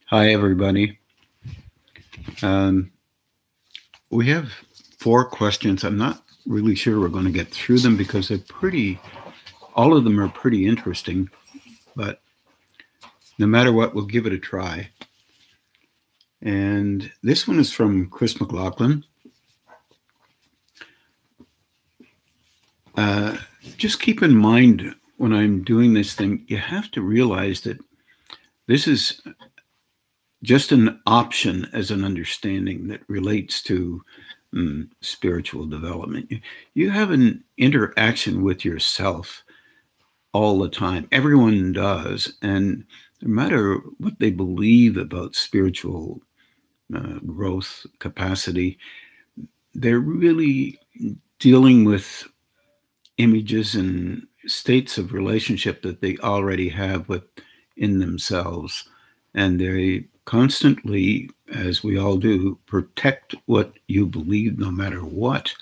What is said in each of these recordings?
Hi, everybody. Um, we have four questions. I'm not really sure we're going to get through them because all of them are pretty interesting, but no matter what, we'll give it a try. And this one is from Chris McLaughlin. Uh, just keep in mind when I'm doing this thing, you have to realize that this is just an option as an understanding that relates to spiritual development. You have an interaction with yourself all the time. Everyone does. And no matter what they believe about spiritual growth capacity, they're really dealing with images and states of relationship that they already have within themselves. And they constantly, as we all do, protect what you believe no matter what.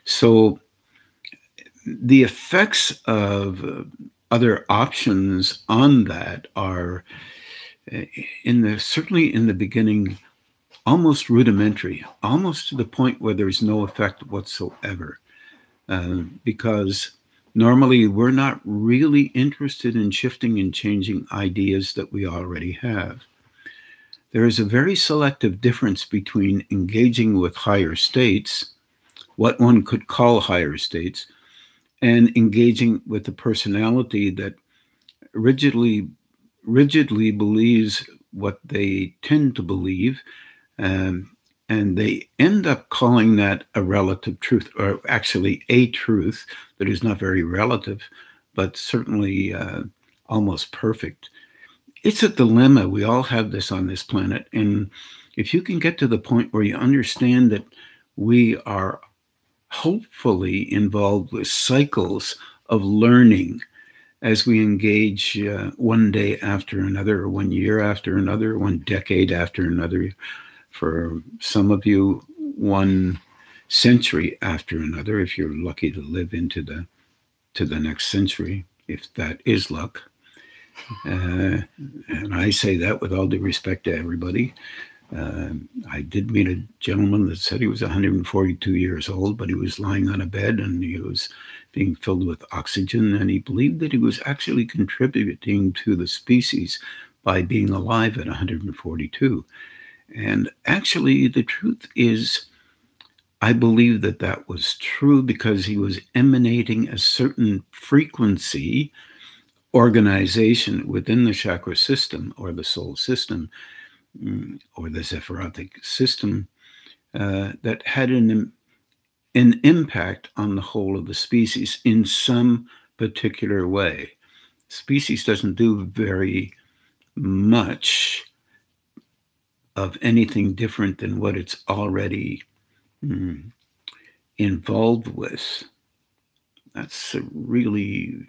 So the effects of other options on that are certainly in the beginning almost rudimentary, almost to the point where there's no effect whatsoever, because normally we're not really interested in shifting and changing ideas that we already have. There is a very selective difference between engaging with higher states, what one could call higher states, and engaging with a personality that rigidly believes what they tend to believe, and they end up calling that a relative truth, or actually a truth that is not very relative, but certainly almost perfect. It's a dilemma. We all have this on this planet. And if you can get to the point where you understand that we are hopefully involved with cycles of learning as we engage one day after another, 1 year after another, 1 decade after another, for some of you, 1 century after another, if you're lucky to live into the next century, if that is luck. And I say that with all due respect to everybody. I did meet a gentleman that said he was 142 years old, but he was lying on a bed and he was being filled with oxygen, and he believed that he was actually contributing to the species by being alive at 142. And actually, the truth is, I believe that that was true because he was emanating a certain frequency organization within the chakra system or the soul system or the Zephyrotic system that had an impact on the whole of the species in some particular way. Species doesn't do very much of anything different than what it's already involved with. That's a really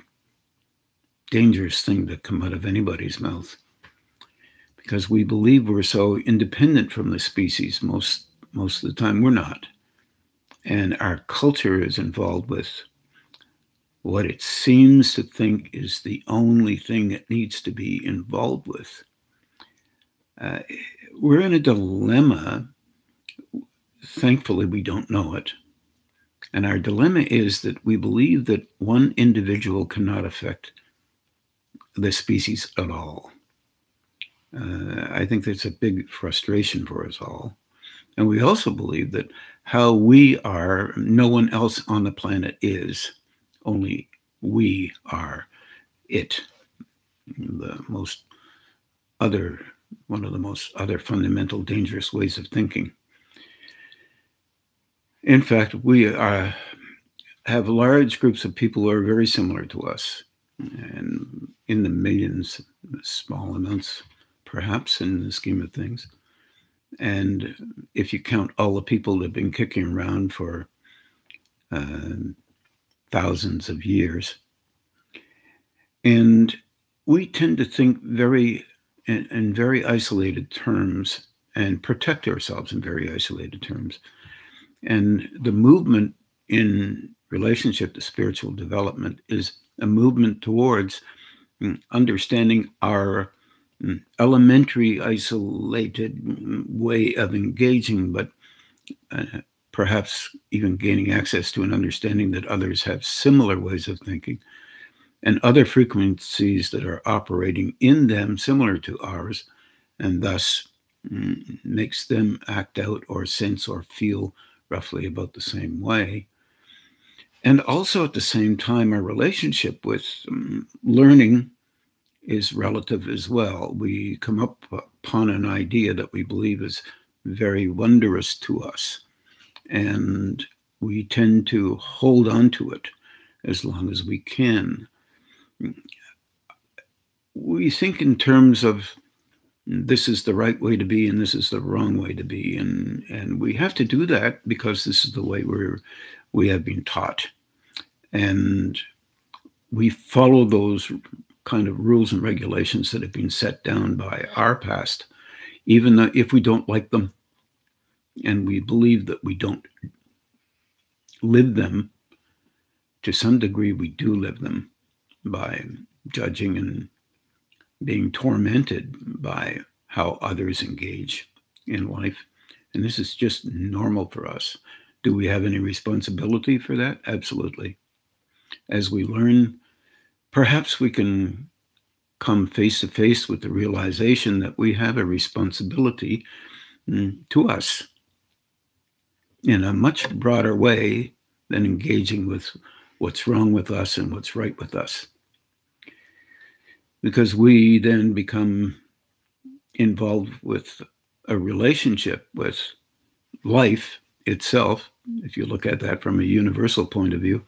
dangerous thing to come out of anybody's mouth, because we believe we're so independent from the species. Most of the time we're not. And our culture is involved with what it seems to think is the only thing it needs to be involved with. We're in a dilemma. Thankfully, we don't know it. And our dilemma is that we believe that one individual cannot affect the species at all. I think that's a big frustration for us all. And we also believe that how we are, no one else on the planet is. Only we are it. One of the most other fundamental dangerous ways of thinking. In fact, we have large groups of people who are very similar to us, and in the millions, small amounts, perhaps, in the scheme of things. And if you count all the people that have been kicking around for thousands of years, and we tend to think in very isolated terms and protect ourselves in very isolated terms. And the movement in relationship to spiritual development is a movement towards understanding our elementary, isolated way of engaging, but perhaps even gaining access to an understanding that others have similar ways of thinking and other frequencies that are operating in them similar to ours, and thus makes them act out or sense or feel roughly about the same way. And also at the same time, our relationship with learning is relative as well. We come up upon an idea that we believe is very wondrous to us, and we tend to hold on to it as long as we can. We think in terms of this is the right way to be and this is the wrong way to be, and we have to do that because this is the way we have been taught, and we follow those kind of rules and regulations that have been set down by our past, even though if we don't like them and we believe that we don't live them, to some degree we do live them by judging and being tormented by how others engage in life. And this is just normal for us. Do we have any responsibility for that? Absolutely. As we learn, perhaps we can come face to face with the realization that we have a responsibility to us in a much broader way than engaging with what's wrong with us and what's right with us. Because we then become involved with a relationship with life itself, if you look at that from a universal point of view,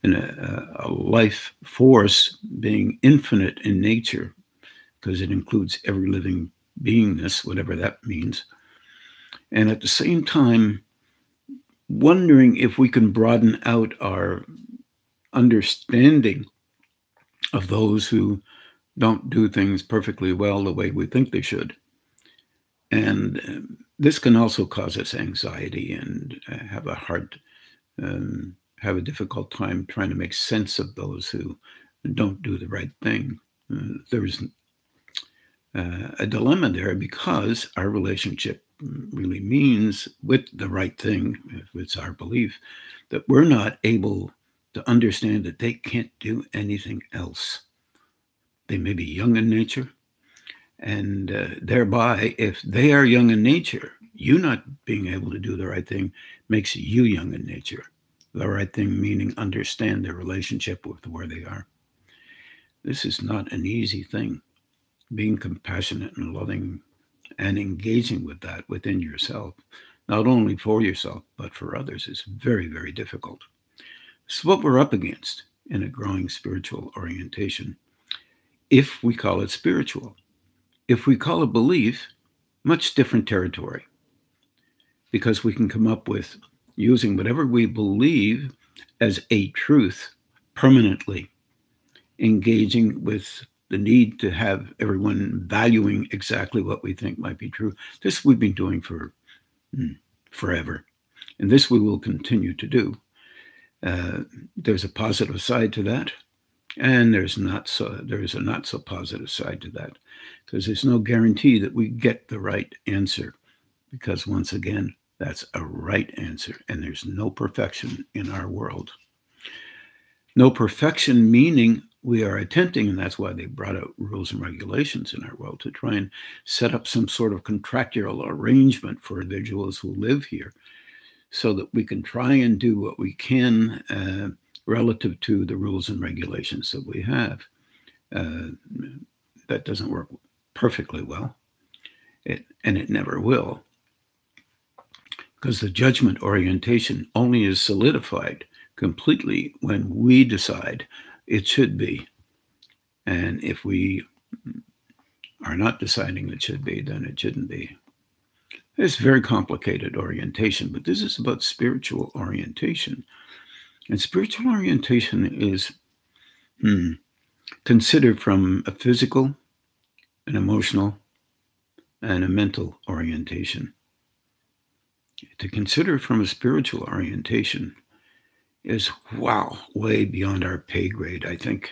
and a life force being infinite in nature, because it includes every living beingness, whatever that means. And at the same time, wondering if we can broaden out our understanding of those who don't do things perfectly well the way we think they should. And this can also cause us anxiety and have a difficult time trying to make sense of those who don't do the right thing. There's a dilemma there because our relationship really means with the right thing, if it's our belief, that we're not able to understand that they can't do anything else. They may be young in nature, and thereby, if they are young in nature, you not being able to do the right thing makes you young in nature. The right thing meaning understand their relationship with where they are. This is not an easy thing. Being compassionate and loving and engaging with that within yourself, not only for yourself, but for others, is very, very difficult. It's what we're up against in a growing spiritual orientation, if we call it spiritual. If we call it belief, much different territory, because we can come up with using whatever we believe as a truth permanently, engaging with the need to have everyone valuing exactly what we think might be true. This we've been doing for forever, and this we will continue to do. There's a positive side to that, and there's a not so positive side to that, because there's no guarantee that we get the right answer, because once again, that's a right answer, and there's no perfection in our world. No perfection meaning we are attempting, and that's why they brought out rules and regulations in our world, to try and set up some sort of contractual arrangement for individuals who live here, so that we can try and do what we can relative to the rules and regulations that we have. That doesn't work perfectly well, and it never will, because the judgment orientation only is solidified completely when we decide it should be. And if we are not deciding it should be, then it shouldn't be. It's very complicated orientation, but this is about spiritual orientation. And spiritual orientation is considered from a physical, an emotional, and a mental orientation. To consider from a spiritual orientation is, wow, way beyond our pay grade, I think.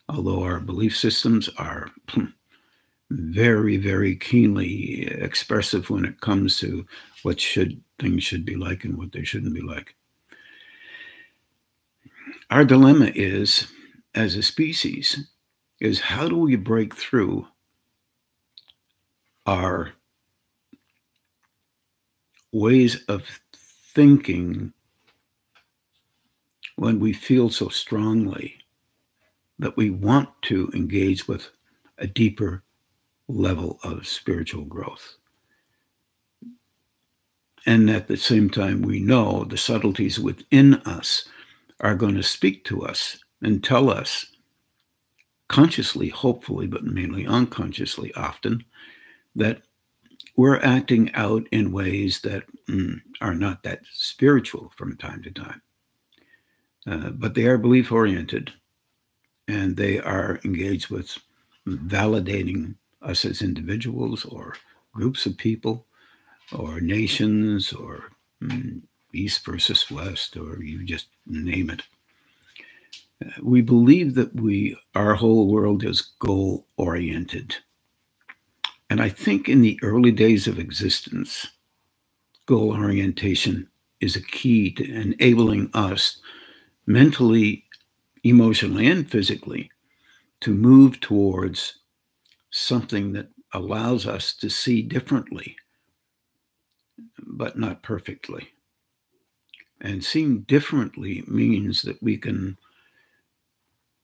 Although our belief systems are very, very keenly expressive when it comes to what things should be like and what they shouldn't be like. Our dilemma is, as a species, is how do we break through our ways of thinking when we feel so strongly that we want to engage with a deeper level of spiritual growth. And at the same time, we know the subtleties within us are going to speak to us and tell us, consciously, hopefully, but mainly unconsciously often, that we're acting out in ways that are not that spiritual from time to time. But they are belief-oriented, and they are engaged with validating us as individuals or groups of people or nations or East versus West, or you just name it. We believe that our whole world is goal-oriented. And I think in the early days of existence, goal orientation is a key to enabling us mentally, emotionally, and physically to move towards something that allows us to see differently, but not perfectly. And seeing differently means that we can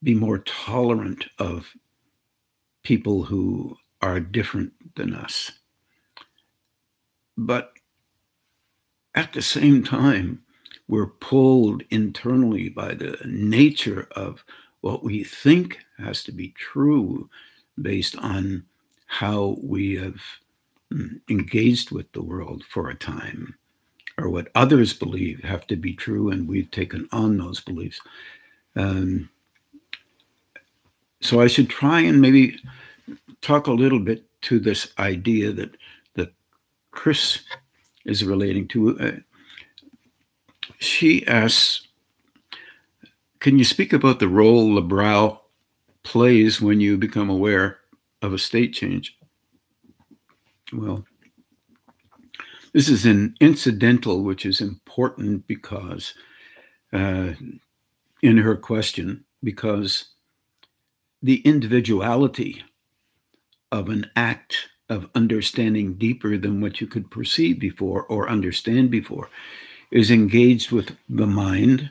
be more tolerant of people who are different than us. But at the same time, we're pulled internally by the nature of what we think has to be true based on how we have engaged with the world for a time, or what others believe have to be true, and we've taken on those beliefs. So I should try and maybe talk a little bit to this idea that Chris is relating to. She asks, can you speak about the role the brow plays when you become aware of a state change? Well, this is an incidental, which is important because in her question, because the individuality of an act of understanding deeper than what you could perceive before or understand before is engaged with the mind,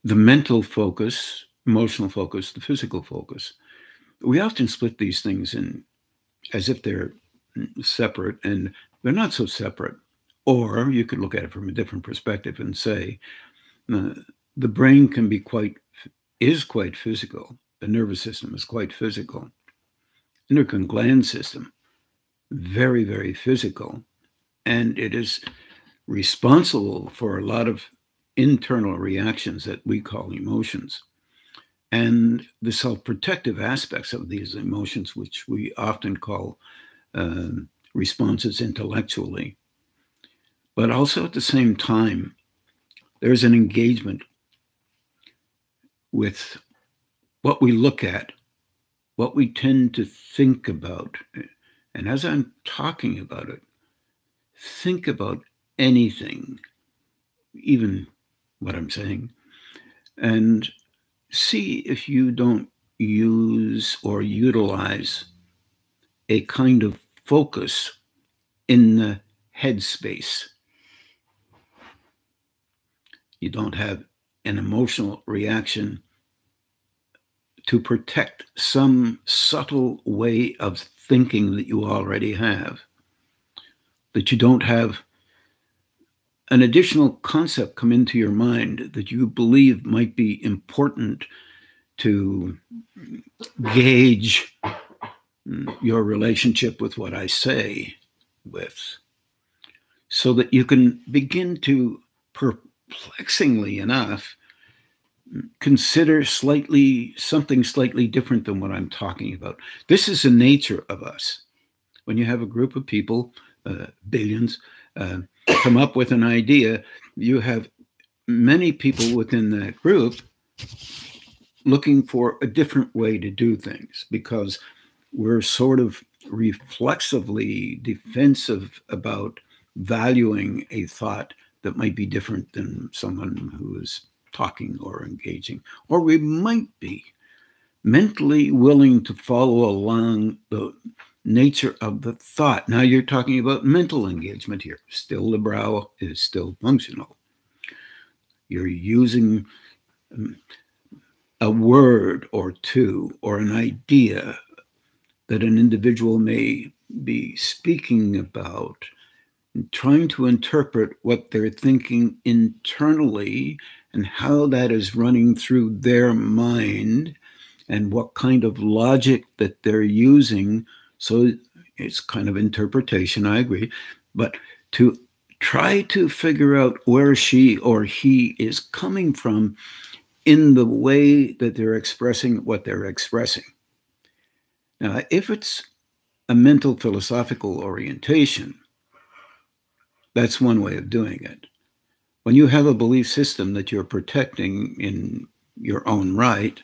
the mental focus, emotional focus, the physical focus. We often split these things in as if they're separate, and they're not so separate. Or you could look at it from a different perspective and say the brain is quite physical. The nervous system is quite physical. Endocrine gland system, very, very physical. And it is responsible for a lot of internal reactions that we call emotions. And the self-protective aspects of these emotions, which we often call responses intellectually. But also at the same time, there's an engagement with what we look at, what we tend to think about. And as I'm talking about it, think about anything, even what I'm saying, and see if you don't use or utilize a kind of focus in the headspace. You don't have an emotional reaction to protect some subtle way of thinking that you already have, that you don't have an additional concept come into your mind that you believe might be important to gauge your relationship with what I say with, so that you can begin to, perplexingly enough, consider something slightly different than what I'm talking about. This is the nature of us. When you have a group of people, billions, come up with an idea, you have many people within that group looking for a different way to do things because we're sort of reflexively defensive about valuing a thought that might be different than someone who is talking or engaging. Or we might be mentally willing to follow along the nature of the thought. Now you're talking about mental engagement here. Still, the brow is still functional. You're using a word or two or an idea that an individual may be speaking about, trying to interpret what they're thinking internally and how that is running through their mind and what kind of logic that they're using. So it's kind of interpretation, I agree, but to try to figure out where she or he is coming from in the way that they're expressing what they're expressing. Now, if it's a mental philosophical orientation, that's one way of doing it. When you have a belief system that you're protecting in your own right,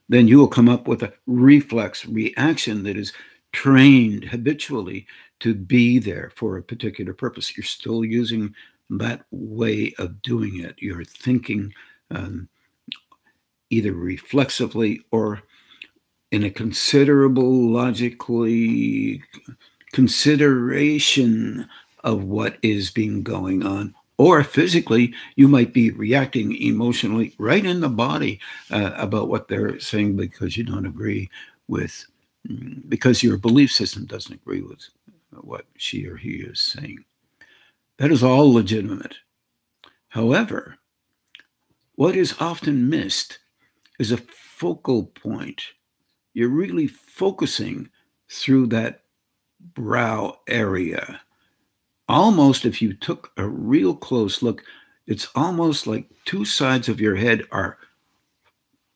then you will come up with a reflex reaction that is trained habitually to be there for a particular purpose. You're still using that way of doing it. You're thinking either reflexively or in a considerable logically consideration of what is being going on. Or physically, you might be reacting emotionally right in the body about what they're saying because you don't agree with, because your belief system doesn't agree with what she or he is saying. That is all legitimate. However, what is often missed is a focal point. You're really focusing through that brow area. Almost, if you took a real close look, it's almost like two sides of your head are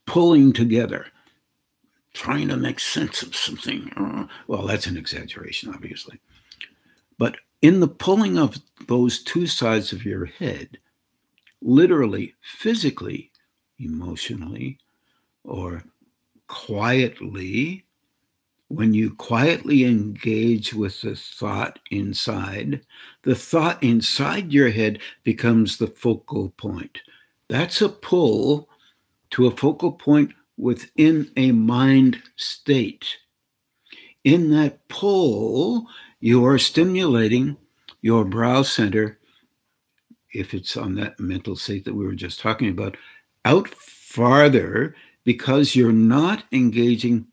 pulling together, trying to make sense of something. Well, that's an exaggeration, obviously. But in the pulling of those two sides of your head, literally, physically, emotionally, or quietly, when you quietly engage with the thought inside your head becomes the focal point. That's a pull to a focal point within a mind state. In that pull, you are stimulating your brow center, if it's on that mental state that we were just talking about, out farther because you're not engaging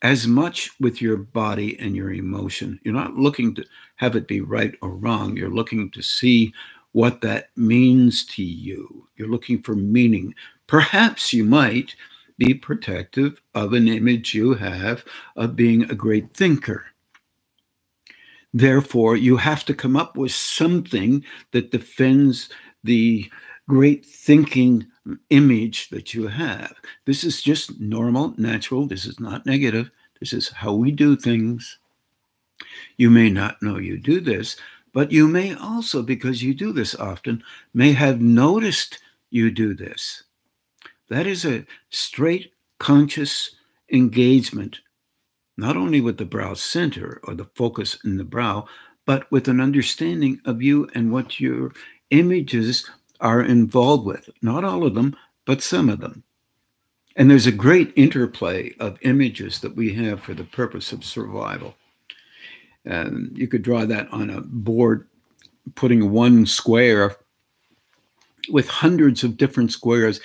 as much with your body and your emotion. You're not looking to have it be right or wrong. You're looking to see what that means to you. You're looking for meaning. Perhaps you might be protective of an image you have of being a great thinker. Therefore, you have to come up with something that defends the great thinking image that you have. This is just normal, natural. This is not negative. This is how we do things. You may not know you do this, but you may also, because you do this often, may have noticed you do this. That is a straight conscious engagement, not only with the brow center or the focus in the brow, but with an understanding of you and what your images are involved with. Not all of them, but some of them. And there's a great interplay of images that we have for the purpose of survival. You could draw that on a board, putting one square with hundreds of different squares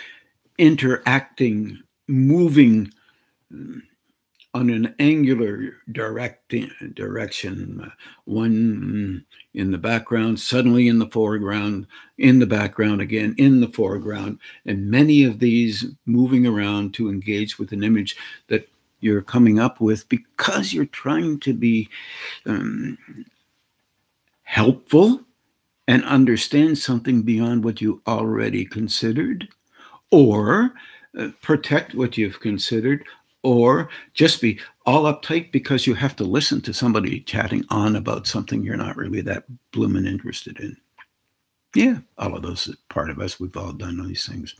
interacting, moving on an angular direction, one in the background, suddenly in the foreground, in the background again, in the foreground, and many of these moving around to engage with an image that you're coming up with because you're trying to be helpful and understand something beyond what you already considered, or protect what you've considered, or just be all uptight because you have to listen to somebody chatting on about something you're not really that bloomin' interested in. Yeah, all of those is part of us. We've all done these things.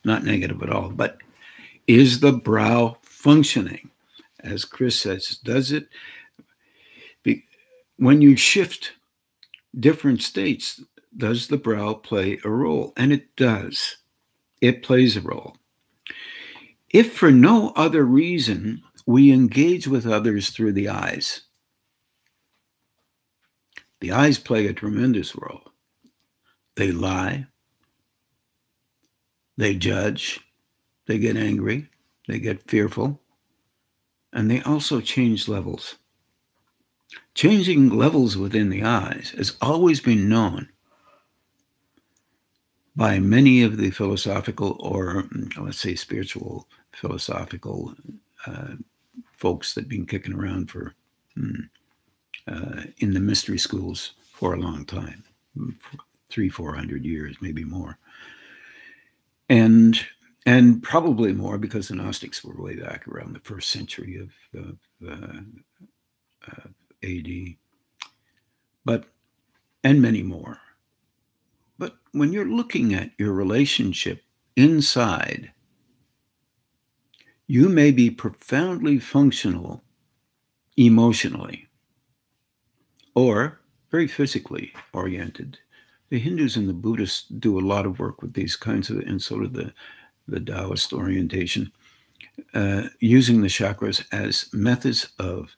Not negative at all. But Is the brow functioning? As Chris says, does it? When you shift different states, does the brow play a role? And it does. It plays a role. If for no other reason, we engage with others through the eyes. The eyes play a tremendous role. They lie. They judge. They get angry. They get fearful. And they also change levels. Changing levels within the eyes has always been known by many of the philosophical, or let's say spiritual philosophical folks that have been kicking around for in the mystery schools for a long time, 300-400 years, maybe more. And probably more, because the Gnostics were way back around the 1st century of AD, and many more. But when you're looking at your relationship inside, you may be profoundly functional emotionally or very physically oriented. The Hindus and the Buddhists do a lot of work with these kinds of, and so do the Taoist orientation, using the chakras as methods of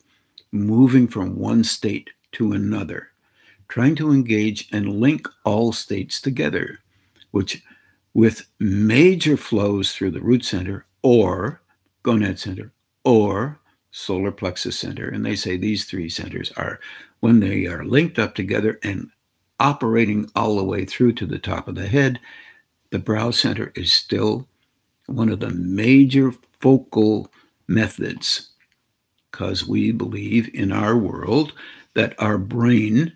moving from one state to another, trying to engage and link all states together, which with major flows through the root center or gonad center or solar plexus center. And they say these 3 centers are, when they are linked up together and operating all the way through to the top of the head, the brow center is still one of the major focal methods, because we believe in our world that our brain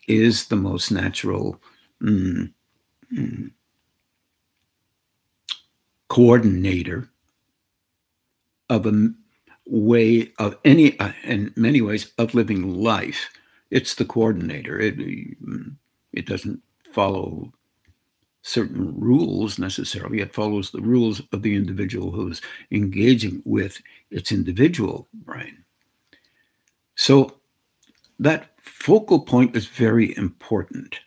is the most natural coordinator of a way of any, in many ways, of living life. It's the coordinator. It doesn't follow certain rules necessarily. It follows the rules of the individual who's engaging with its individual brain. So that focal point is very important.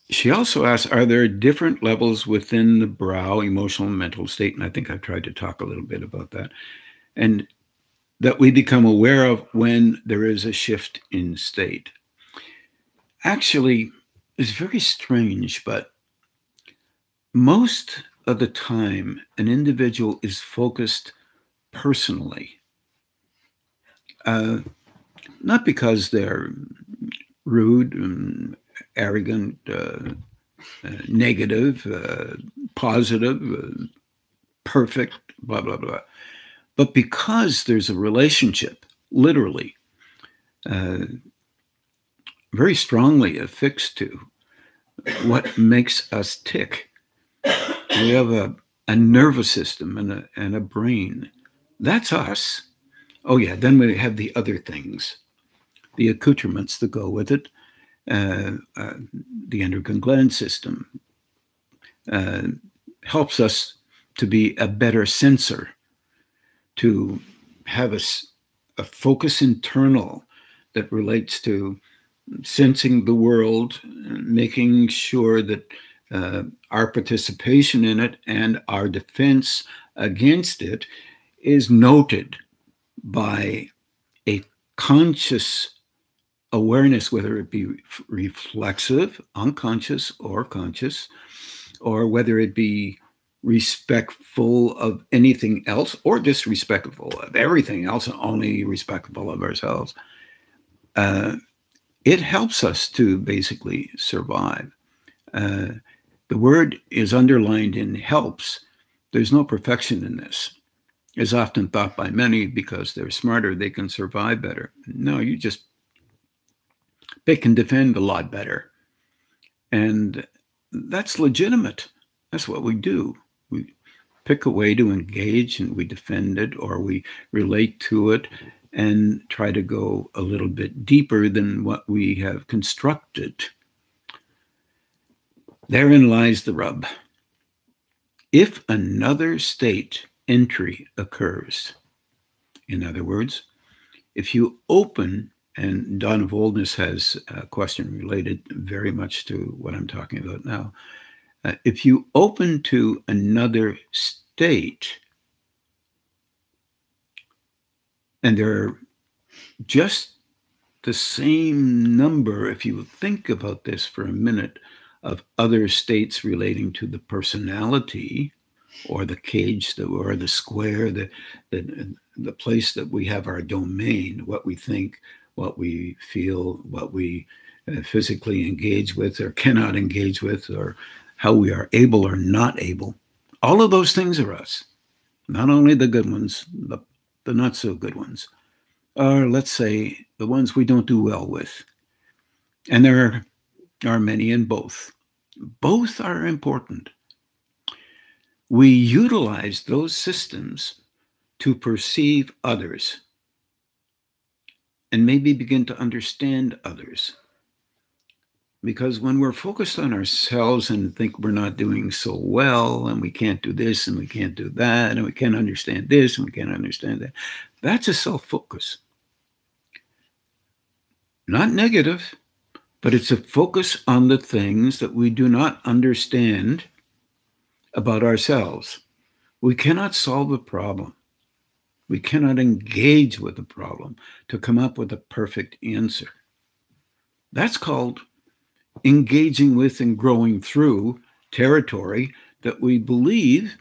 She also asks, are there different levels within the brow, emotional and mental state? And I think I've tried to talk a little bit about that. And that we become aware of when there is a shift in state. Actually, it's very strange, but most of the time, an individual is focused personally. Not because they're rude, arrogant, negative, positive, perfect, blah, blah, blah. But because there's a relationship, literally, very strongly affixed to what makes us tick. We have a nervous system and a brain. That's us. Oh, yeah, then we have the other things, the accoutrements that go with it, the endocrine gland system helps us to be a better sensor, to have a focus internal that relates to sensing the world, making sure that our participation in it and our defense against it is noted by a conscious awareness, whether it be reflexive, unconscious, or conscious, or whether it be respectful of anything else or disrespectful of everything else and only respectful of ourselves. It helps us to basically survive. The word is underlined in helps. There's no perfection in this. It's often thought by many because they're smarter, they can survive better. No, they can defend a lot better. And that's legitimate. That's what we do. We pick a way to engage and we defend it, or we relate to it and try to go a little bit deeper than what we have constructed. Therein lies the rub. If another state entry occurs, in other words, if you open, and Dawn of Oldness has a question related very much to what I'm talking about now. If you open to another state, and there are just the same number, if you think about this for a minute, of other states relating to the personality, or the cage, or the square, the place that we have our domain, what we think, what we feel, what we physically engage with or cannot engage with, or how we are able or not able. All of those things are us. Not only the good ones, the not so good ones, or let's say the ones we don't do well with. And there are many in both. Both are important. We utilize those systems to perceive others and maybe begin to understand others. Because when we're focused on ourselves and think we're not doing so well, and we can't do this and we can't do that, and we can't understand this and we can't understand that, that's a self-focus. Not negative, but it's a focus on the things that we do not understand about ourselves. We cannot solve a problem. We cannot engage with the problem to come up with a perfect answer. That's called engaging with and growing through territory that we believe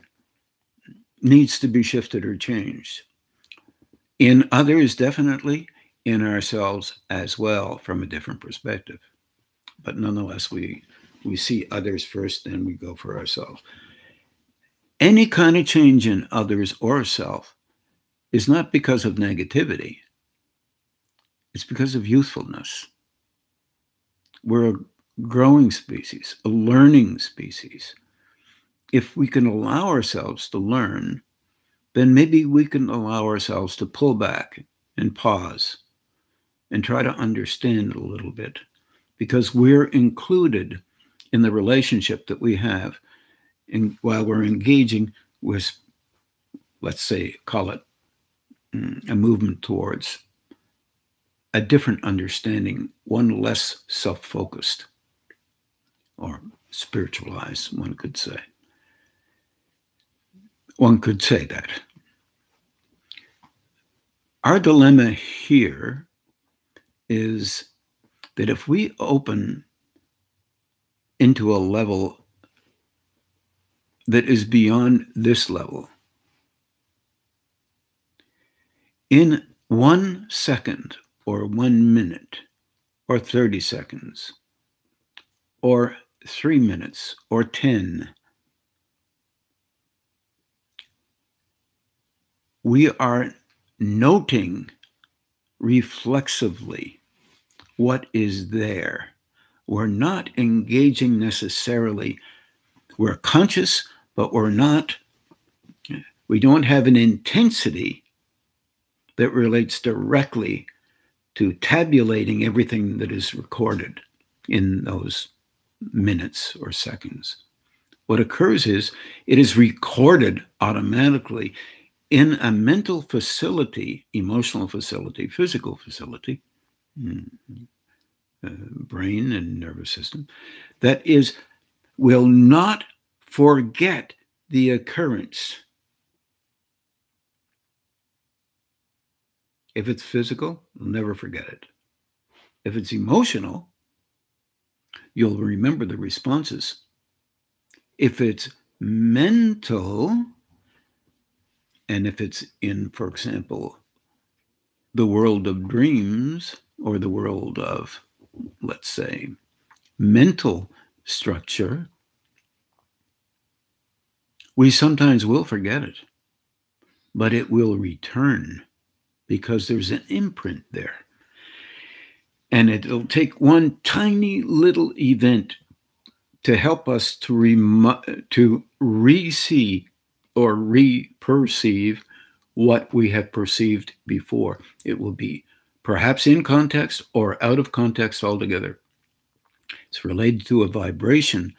needs to be shifted or changed. In others, definitely. In ourselves as well, from a different perspective. But nonetheless, we see others first, then we go for ourselves. Any kind of change in others or self is not because of negativity. It's because of youthfulness. We're a growing species, a learning species. If we can allow ourselves to learn, then maybe we can allow ourselves to pull back and pause and try to understand a little bit, because we're included in the relationship that we have while we're engaging with, let's say, call it a movement towards a different understanding, one less self-focused or spiritualized, one could say. One could say that. Our dilemma here is that if we open into a level that is beyond this level, in 1 second or 1 minute or 30 seconds or 3 minutes or 10, we are noting reflexively what is there. We're not engaging necessarily. We're conscious, but we don't have an intensity that relates directly to tabulating everything that is recorded in those minutes or seconds. What occurs is it is recorded automatically in a mental facility, emotional facility, physical facility, brain and nervous system, that will not forget the occurrence. If it's physical, you'll never forget it. If it's emotional, you'll remember the responses. If it's mental, and if it's in, for example, the world of dreams or the world of, let's say, mental structure, we sometimes will forget it, but it will return because there's an imprint there. And it'll take one tiny little event to help us to re-see or re-perceive what we have perceived before. It will be perhaps in context or out of context altogether. It's related to a vibration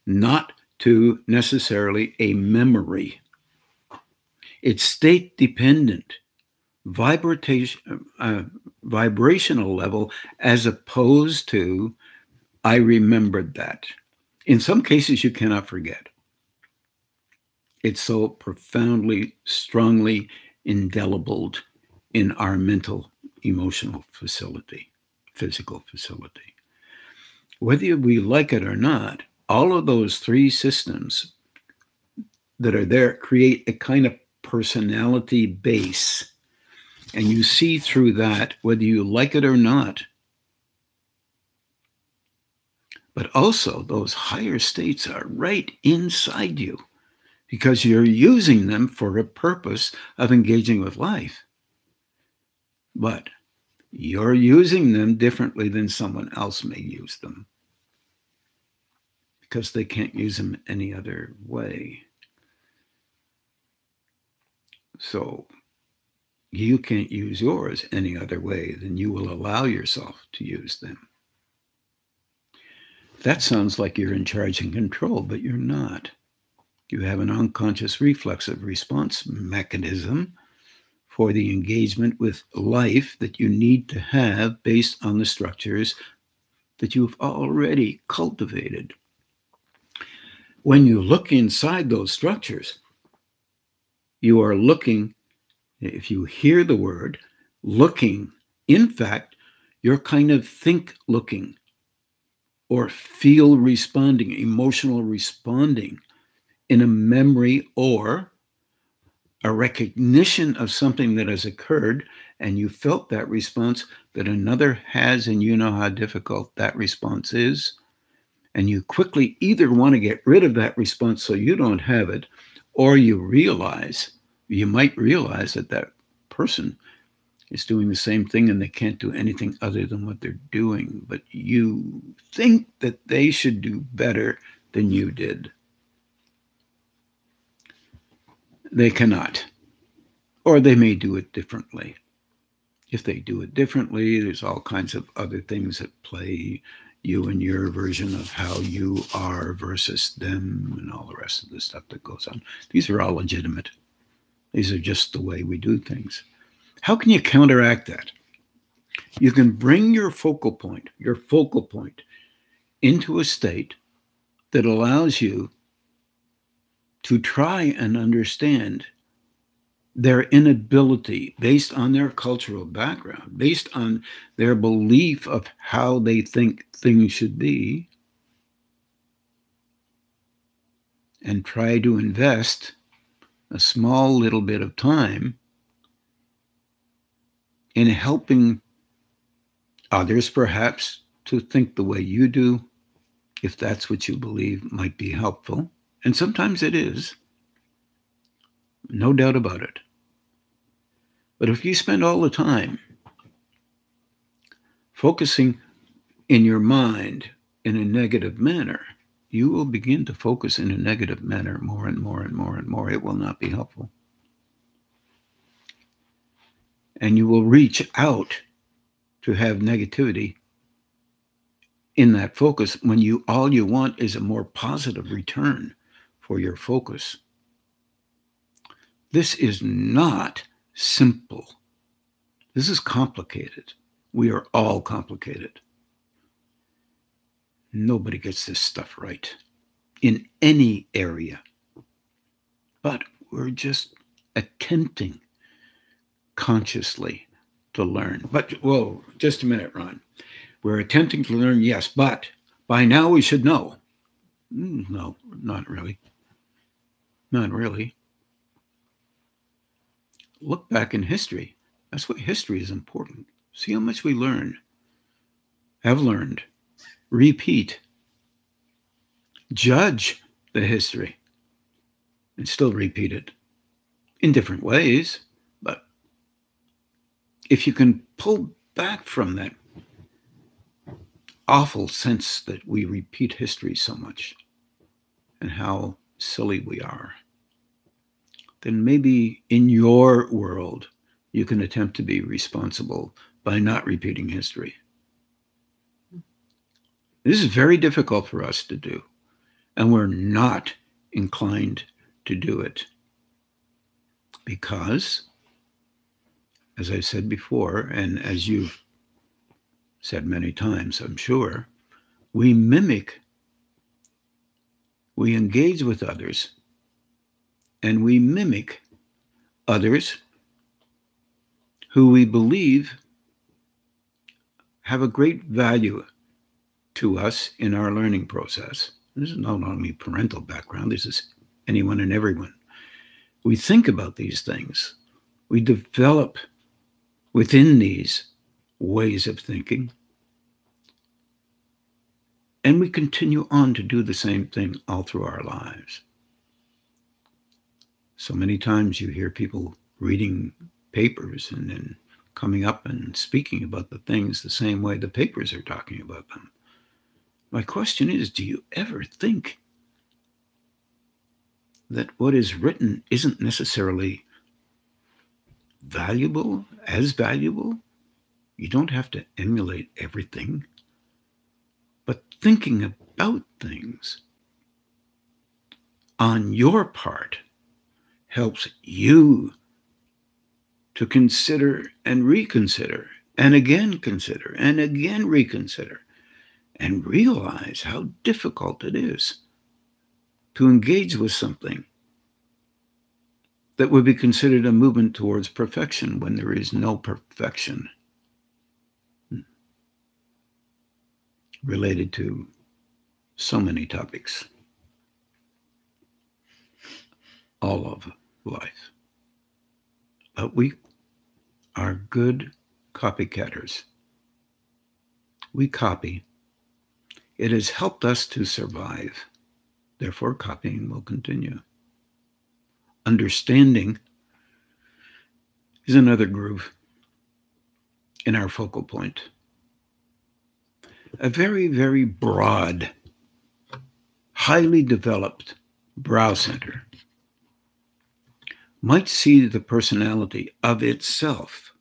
not to necessarily a memory. It's state dependent, vibrational level, as opposed to I remembered that. In some cases, you cannot forget. It's so profoundly, strongly indelibled in our mental, emotional facility, physical facility. Whether we like it or not, all of those three systems that are there create a kind of personality base. And you see through that, whether you like it or not. But also, those higher states are right inside you because you're using them for a purpose of engaging with life. But you're using them differently than someone else may use them because they can't use them any other way. So you can't use yours any other way than you will allow yourself to use them. That sounds like you're in charge and control, but you're not. You have an unconscious reflexive response mechanism for the engagement with life that you need to have based on the structures that you've already cultivated. When you look inside those structures, you are looking, if you hear the word looking, in fact, you're kind of think looking or feel responding, emotional responding in a memory or a recognition of something that has occurred, and you felt that response that another has, and you know how difficult that response is. And you quickly either want to get rid of that response so you don't have it, or you might realize that that person is doing the same thing and they can't do anything other than what they're doing. But you think that they should do better than you did. They cannot, or they may do it differently. If they do it differently, there's all kinds of other things at play, you and your version of how you are versus them and all the rest of the stuff that goes on. These are all legitimate. These are just the way we do things. How can you counteract that? You can bring your focal point into a state that allows you to try and understand their inability based on their cultural background, based on their belief of how they think things should be, and try to invest a small little bit of time in helping others perhaps to think the way you do, if that's what you believe might be helpful. And sometimes it is, no doubt about it. But if you spend all the time focusing in your mind in a negative manner, you will begin to focus in a negative manner more and more and more and more. It will not be helpful. And you will reach out to have negativity in that focus when all you want is a more positive return for your focus. This is not simple. This is complicated. We are all complicated. Nobody gets this stuff right in any area. But we're just attempting consciously to learn. But, whoa, just a minute, Ron. We're attempting to learn, yes, but by now we should know. No, not really. Not really. Look back in history. That's what history is important. See how much we learn, have learned, repeat, judge the history, and still repeat it in different ways. But if you can pull back from that awful sense that we repeat history so much and how silly we are, then maybe in your world you can attempt to be responsible by not repeating history. This is very difficult for us to do and we're not inclined to do it. Because, as I said before, and as you've said many times, I'm sure, we mimic, we engage with others, and we mimic others who we believe have a great value to us in our learning process. This is not only parental background, this is anyone and everyone. We think about these things. We develop within these ways of thinking. And we continue on to do the same thing all through our lives. So many times you hear people reading papers and then coming up and speaking about the things the same way the papers are talking about them. My question is, do you ever think that what is written isn't necessarily valuable, as valuable? You don't have to emulate everything, but thinking about things on your part helps you to consider and reconsider and again consider and again reconsider and realize how difficult it is to engage with something that would be considered a movement towards perfection when there is no perfection related to so many topics, all of life. But we are good copycatters. We copy. It has helped us to survive. Therefore, copying will continue. Understanding is another groove in our focal point. A very, very broad, highly developed brow center might see the personality of itself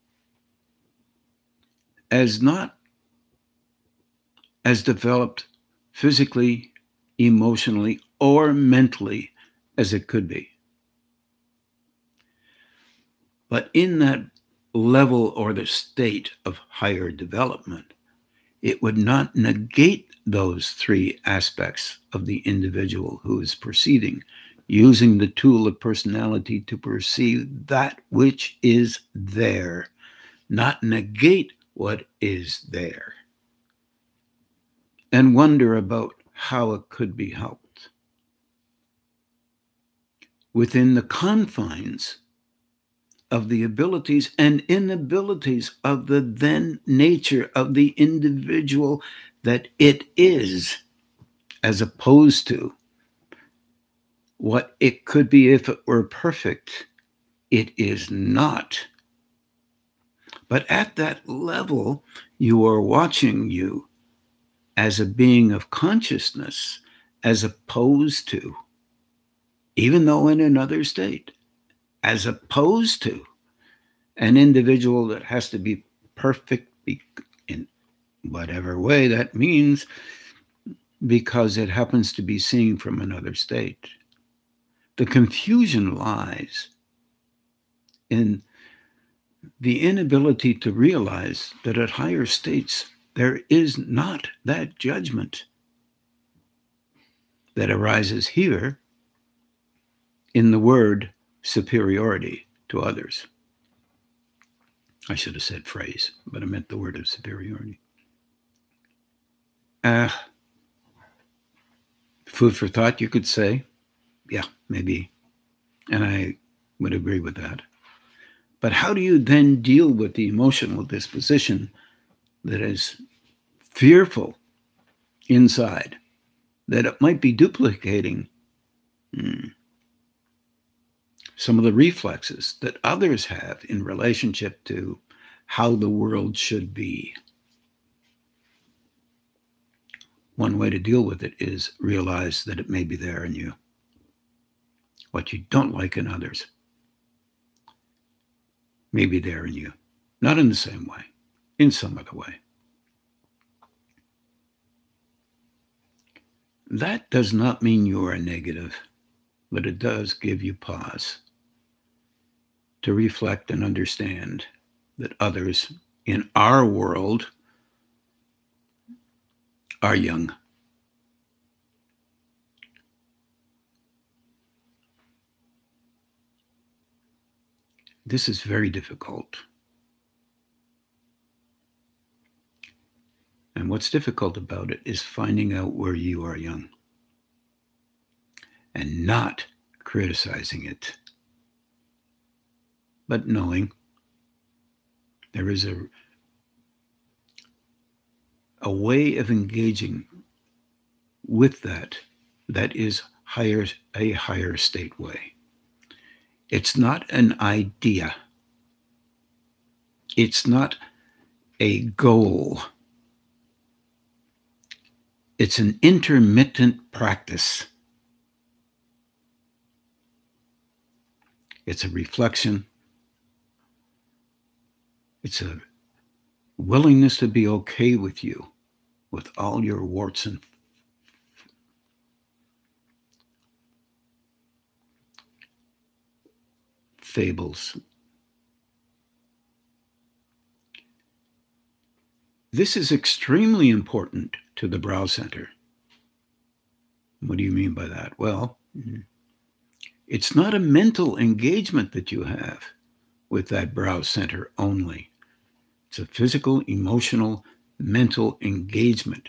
as not as developed physically, emotionally, or mentally as it could be. But in that level or the state of higher development, it would not negate those three aspects of the individual who is perceiving, using the tool of personality to perceive that which is there, not negate what is there, and wonder about how it could be helped. Within the confines of the abilities and inabilities of the then nature of the individual that it is, as opposed to what it could be if it were perfect. It is not. But at that level, you are watching you as a being of consciousness, as opposed to, even though in another state, as opposed to an individual that has to be perfect in whatever way that means, because it happens to be seen from another state. The confusion lies in the inability to realize that at higher states, there is not that judgment that arises here in the word superiority to others. I should have said phrase, but I meant the word of superiority. Food for thought, you could say. Yeah, maybe. And I would agree with that. But how do you then deal with the emotional disposition that is fearful inside, that it might be duplicating some of the reflexes that others have in relationship to how the world should be? One way to deal with it is realize that it may be there in you. What you don't like in others may be there in you. Not in the same way, in some other way. That does not mean you are negative, but it does give you pause to reflect and understand that others in our world are young. This is very difficult. And what's difficult about it is finding out where you are young and not criticizing it, but knowing there is a way of engaging with that is a higher state way. It's not an idea. It's not a goal. It's an intermittent practice. It's a reflection. It's a willingness to be okay with you, with all your warts and fables. This is extremely important to the brow center. What do you mean by that? Well, it's not a mental engagement that you have with that brow center only. It's a physical, emotional, mental engagement.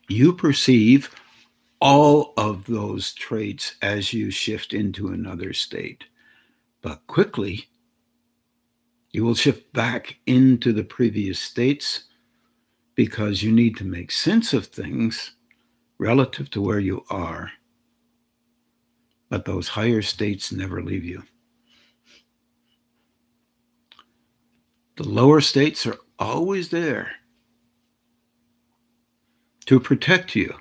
You perceive all of those traits as you shift into another state. But quickly, you will shift back into the previous states because you need to make sense of things relative to where you are. But those higher states never leave you. The lower states are always there to protect you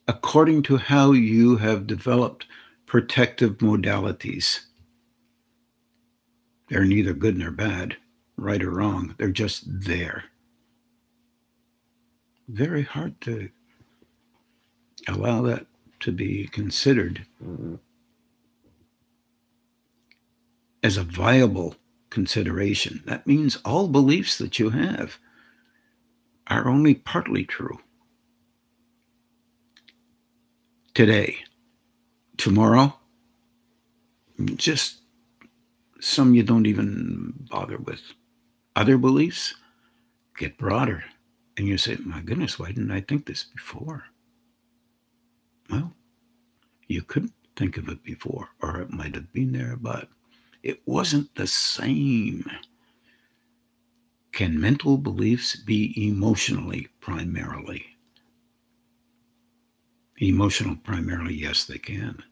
according to how you have developed protective modalities. They're neither good nor bad, right or wrong. They're just there. Very hard to allow that to be considered as a viable consideration. That means all beliefs that you have are only partly true. Today, tomorrow, just some you don't even bother with. Other beliefs get broader, and you say, my goodness, why didn't I think this before? Well, you couldn't think of it before, or it might have been there, but it wasn't the same. Can mental beliefs be emotionally primarily? Emotional primarily, yes, they can.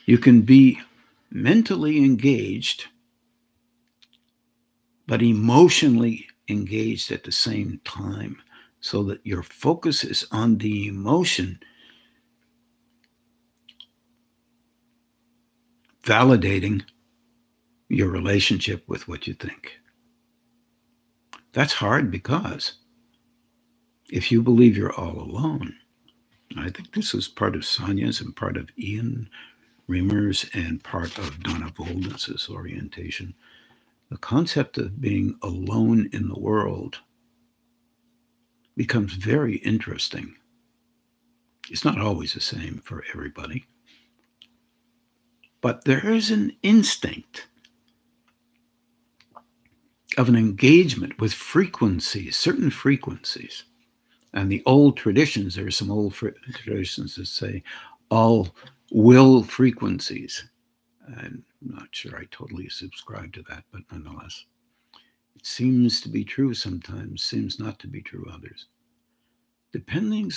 You can be mentally engaged, but emotionally engaged at the same time, so that your focus is on the emotion, validating your relationship with what you think. That's hard because if you believe you're all alone, I think this is part of Sonia's and part of Ian Reimer's and part of Donna Voldens's orientation. The concept of being alone in the world becomes very interesting. It's not always the same for everybody, but there is an instinct of an engagement with frequencies, certain frequencies. And the old traditions, there are some old traditions that say all will frequencies. I'm not sure I totally subscribe to that, but nonetheless, it seems to be true sometimes, seems not to be true others. Depending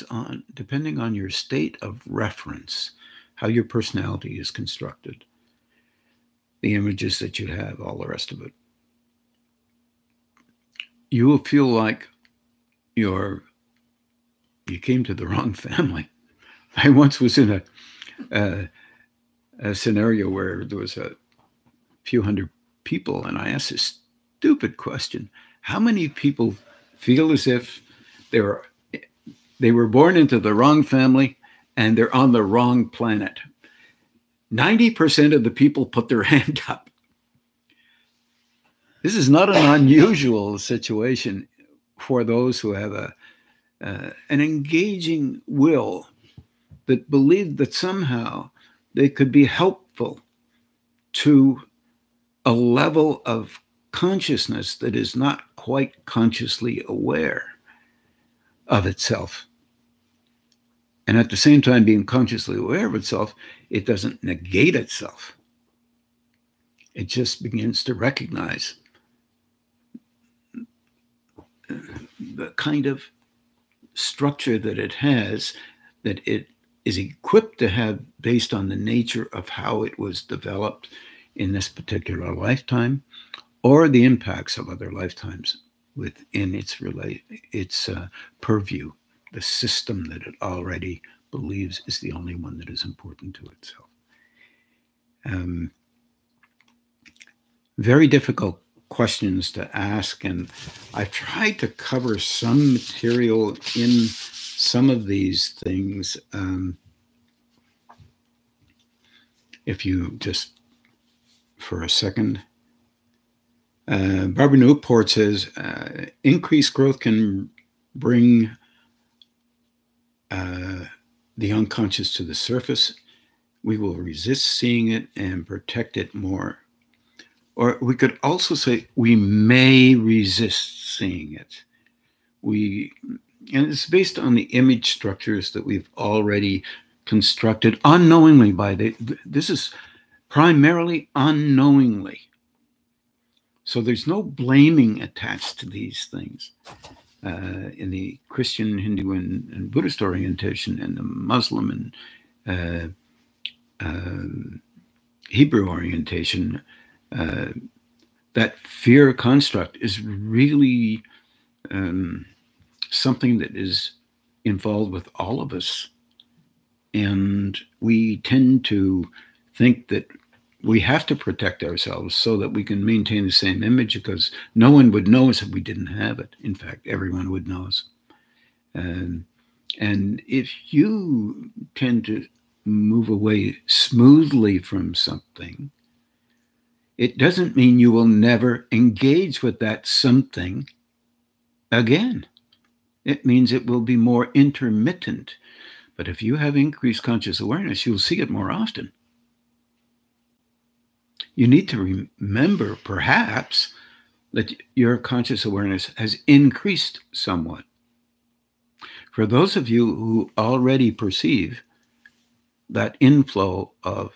on your state of reference, how your personality is constructed, the images that you have, all the rest of it, you will feel like you came to the wrong family. I once was in a scenario where there was a few hundred people, and I asked this stupid question: how many people feel as if they were born into the wrong family and they're on the wrong planet. 90% of the people put their hand up. This is not an unusual situation for those who have an engaging will that believe that somehow they could be helpful to a level of consciousness that is not quite consciously aware of itself. And at the same time, being consciously aware of itself, it doesn't negate itself. It just begins to recognize the kind of structure that it has, that it is equipped to have based on the nature of how it was developed in this particular lifetime, or the impacts of other lifetimes within its purview, the system that it already believes is the only one that is important to itself. Very difficult questions to ask, and I've tried to cover some material in some of these things. If you just, for a second, Barbara Newport says, increased growth can bring the unconscious to the surface. We will resist seeing it and protect it more. Or we could also say we may resist seeing it. And it's based on the image structures that we've already constructed unknowingly this is primarily unknowingly. So there's no blaming attached to these things. In the Christian, Hindu, and Buddhist orientation, and the Muslim and Hebrew orientation, that fear construct is really something that is involved with all of us. And we tend to think that we have to protect ourselves so that we can maintain the same image, because no one would know us if we didn't have it. In fact, everyone would know us. And if you tend to move away smoothly from something, it doesn't mean you will never engage with that something again. It means it will be more intermittent. But if you have increased conscious awareness, you'll see it more often. You need to remember, perhaps, that your conscious awareness has increased somewhat. For those of you who already perceive that inflow of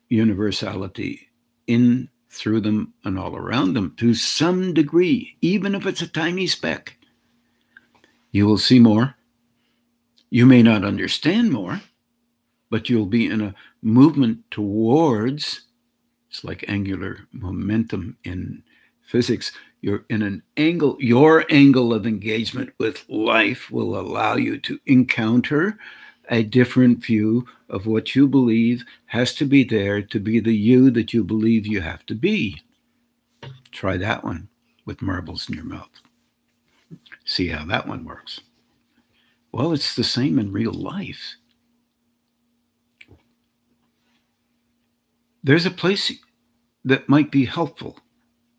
universality in, through them, and all around them to some degree, even if it's a tiny speck, you will see more. You may not understand more, but you'll be in a movement towards, it's like angular momentum in physics. You're in an angle, your angle of engagement with life will allow you to encounter a different view of what you believe has to be there to be the you that you believe you have to be. Try that one with marbles in your mouth. See how that one works. Well, it's the same in real life. There's a place that might be helpful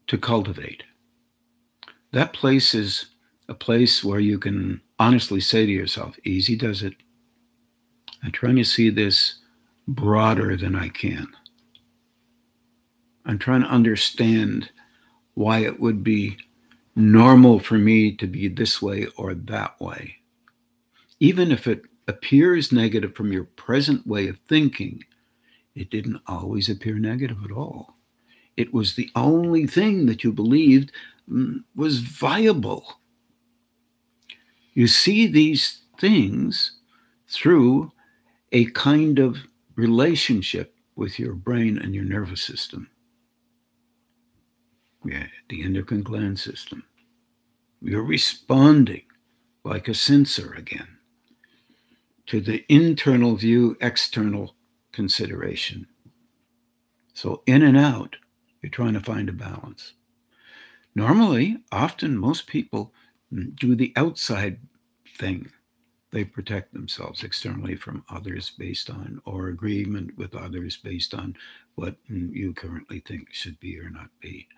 to cultivate. That place is a place where you can honestly say to yourself, easy does it. I'm trying to see this broader than I can. I'm trying to understand why it would be normal for me to be this way or that way. Even if it appears negative from your present way of thinking, it didn't always appear negative at all. It was the only thing that you believed was viable. You see these things through a kind of relationship with your brain and your nervous system. Yeah, the endocrine gland system. You're responding like a sensor again to the internal view, external consideration. So in and out, you're trying to find a balance. Normally, often most people do the outside thing. They protect themselves externally from others based on, or agreement with others based on what you currently think should be or not be.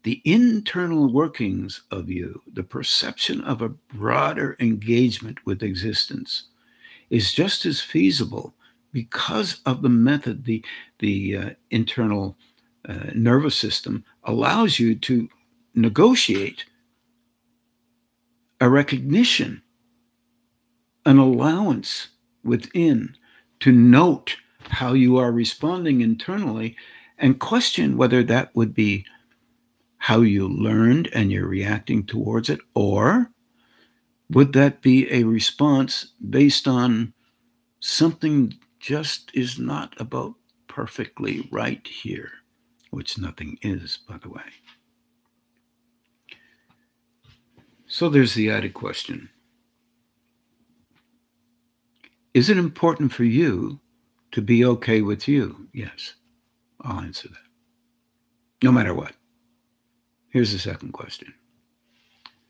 The internal workings of you, the perception of a broader engagement with existence, is just as feasible because of the method the internal nervous system allows you to negotiate a recognition, an allowance within to note how you are responding internally and question whether that would be how you learned and you're reacting towards it, or would that be a response based on something just is not about perfectly right here, which nothing is, by the way. So there's the added question. Is it important for you to be okay with you? Yes, I'll answer that. No matter what. Here's the second question.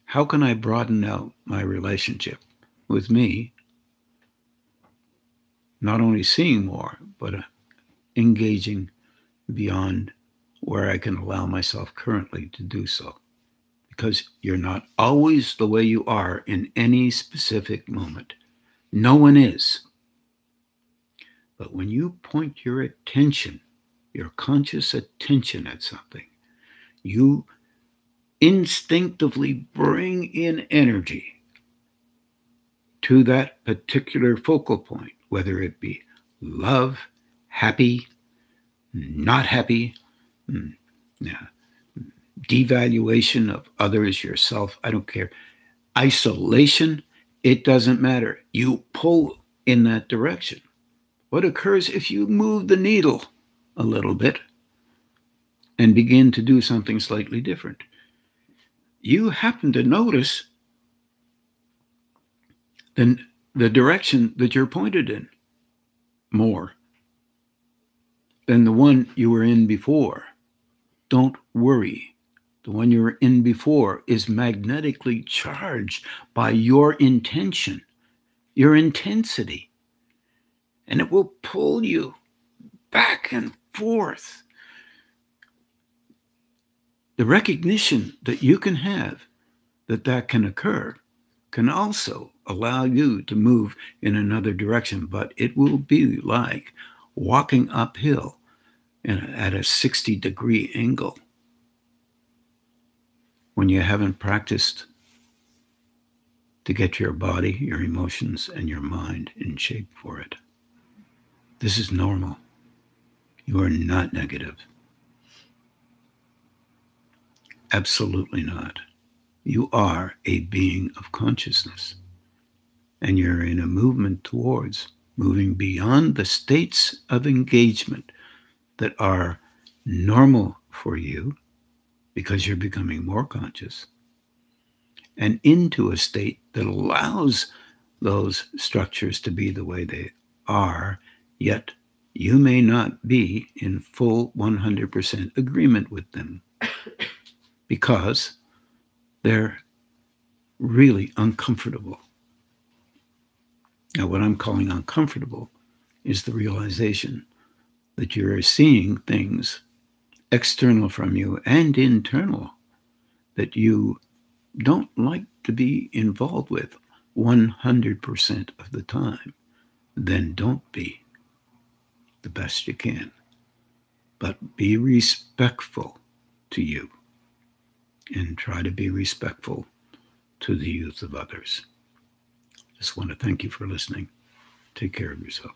How can I broaden out my relationship with me, not only seeing more, but engaging beyond where I can allow myself currently to do so? Because you're not always the way you are in any specific moment. No one is. But when you point your attention, your conscious attention at something, you instinctively bring in energy to that particular focal point, whether it be love, happy, not happy, devaluation of others, yourself, I don't care. Isolation, it doesn't matter. You pull in that direction. What occurs if you move the needle a little bit and begin to do something slightly different? You happen to notice then the direction that you're pointed in more than the one you were in before. Don't worry. The one you were in before is magnetically charged by your intention, your intensity, and it will pull you back and forth. The recognition that you can have that can occur can also allow you to move in another direction, but it will be like walking uphill at a 60-degree angle when you haven't practiced to get your body, your emotions, and your mind in shape for it. This is normal. You are not negative. Absolutely not. You are a being of consciousness, and you're in a movement towards moving beyond the states of engagement that are normal for you because you're becoming more conscious, and into a state that allows those structures to be the way they are, yet you may not be in full 100% agreement with them because they're really uncomfortable. Now, what I'm calling uncomfortable is the realization that you're seeing things external from you and internal that you don't like to be involved with 100% of the time. Then don't be the best you can. But be respectful to you and try to be respectful to the youth of others. Just want to thank you for listening. Take care of yourself.